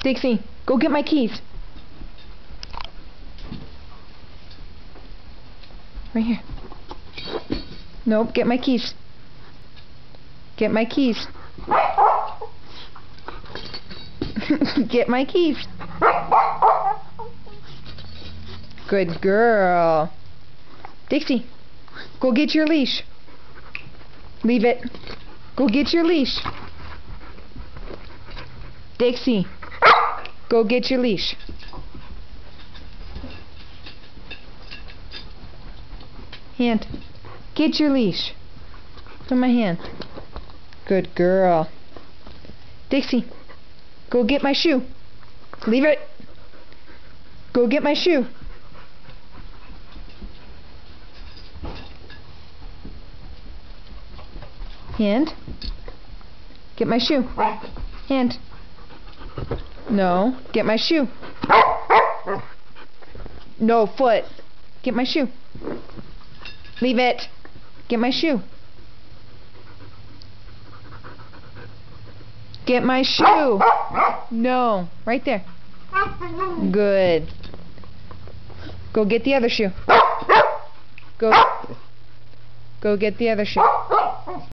Dixie, go get my keys. Right here. Nope, get my keys. Get my keys. Get my keys. Good girl. Dixie, go get your leash. Leave it. Go get your leash. Dixie, go get your leash. Hand. Get your leash. From my hand. Good girl. Dixie, go get my shoe. Leave it. Go get my shoe. Hand. Get my shoe. Hand. No. Get my shoe. No, foot. Get my shoe. Leave it. Get my shoe. Get my shoe. No. Right there. Good. Go get the other shoe. Go get the other shoe.